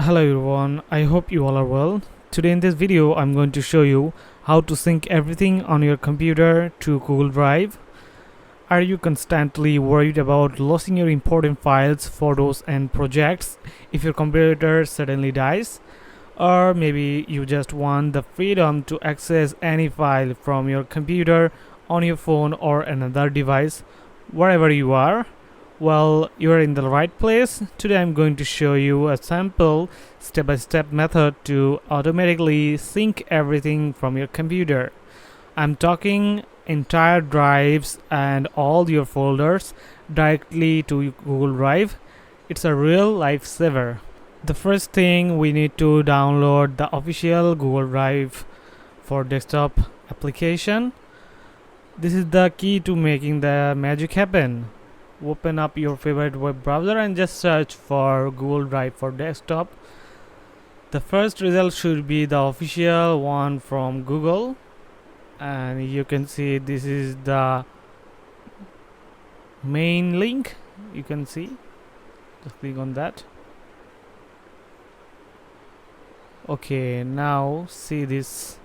Hello everyone, I hope you all are well. Today in this video I'm going to show you how to sync everything on your computer to Google Drive. Are you constantly worried about losing your important files, photos and projects if your computer suddenly dies? Or maybe you just want the freedom to access any file from your computer on your phone or another device wherever you are? Well, you're in the right place. Today I'm going to show you a sample step-by-step method to automatically sync everything from your computer. I'm talking entire drives and all your folders directly to Google Drive. It's a real lifesaver. The first thing, we need to download the official Google Drive for desktop application. This is the key to making the magic happen. Open up your favorite web browser and just search for Google Drive for desktop. The first result should be the official one from Google, and you can see this is the main link. You can see, just click on that. Okay, now see this,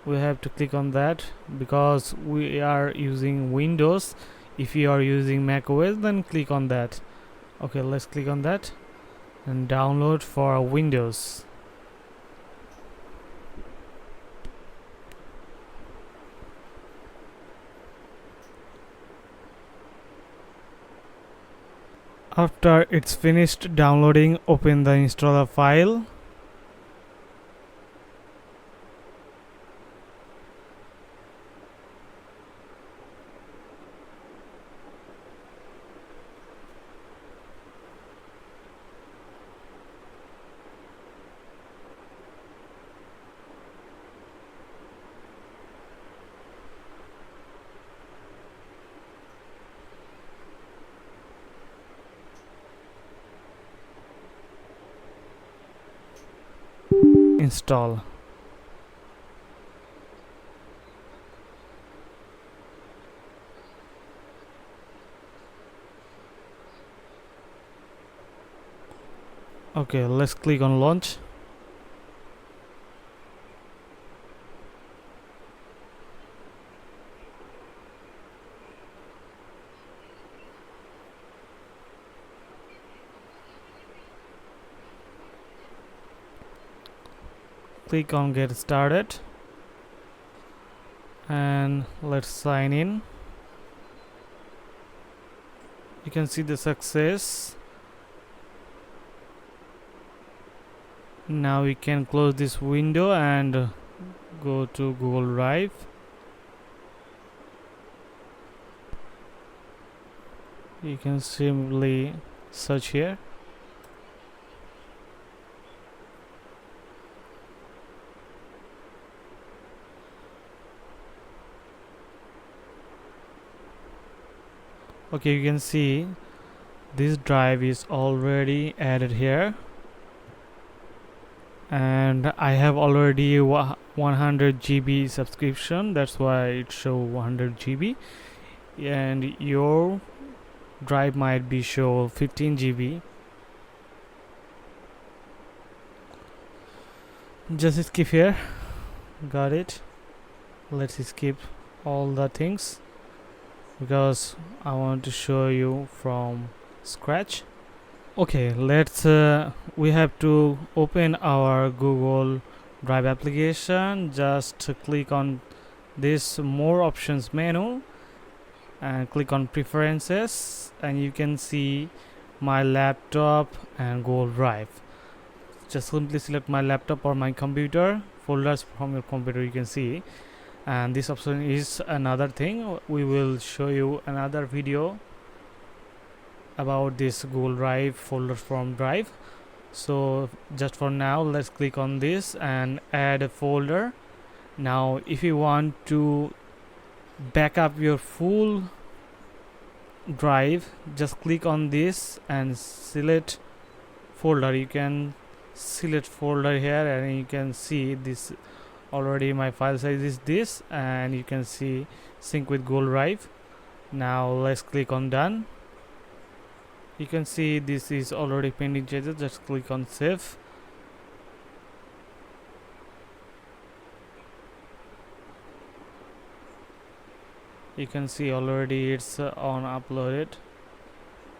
we have to click on that because we are using Windows. If you are using Mac OS, then click on that. Okay, let's click on that and download for Windows. After it's finished downloading, open the installer file. Install. Okay, let's click on launch. Click on get started and let's sign in. You can see the success. Now we can close this window and go to Google Drive. You can simply search here. Okay, you can see this drive is already added here, and I have already 100 GB subscription, that's why it show 100 GB, and your drive might be show 15 GB. Just skip here. Got it. Let's skip all the things because I want to show you from scratch. Okay, let's we have to open our Google Drive application. Just click on this more options menu and click on preferences, and you can see my laptop and Google Drive. Just simply select my laptop or my computer, folders from your computer you can see, and this option is another thing. We will show you another video about this Google Drive folders from Drive. So just for now, let's click on this and add a folder. Now if you want to back up your full drive, just click on this and select folder. You can select folder here and you can see this already. My file size is this, and you can see sync with Google Drive. Now let's click on done. You can see this is already pending changes. Just click on save. You can see already it's on uploaded.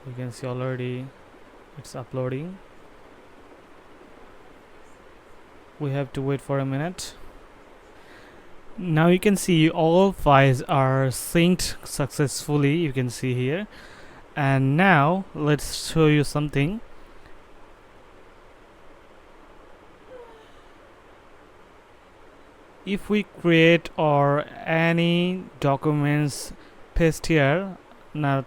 You can see already it's uploading. We have to wait for a minute. Now you can see all files are synced successfully. You can see here. And now let's show you something. If we create or any documents paste here, now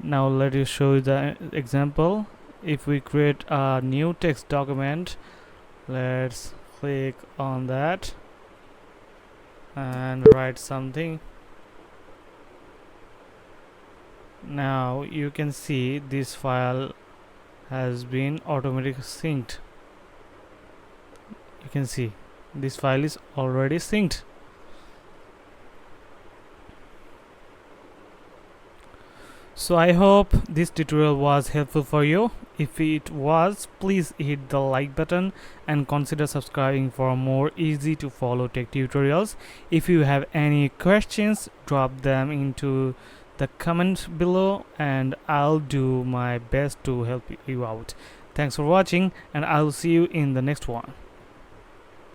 let you show you the example. If we create a new text document, let's click on that and write something. Now you can see this file has been automatically synced. You can see this file is already synced. So I hope this tutorial was helpful for you. If it was, please hit the like button and consider subscribing for more easy to follow tech tutorials. If you have any questions, drop them into the comment below and I'll do my best to help you out. Thanks for watching and I'll see you in the next one.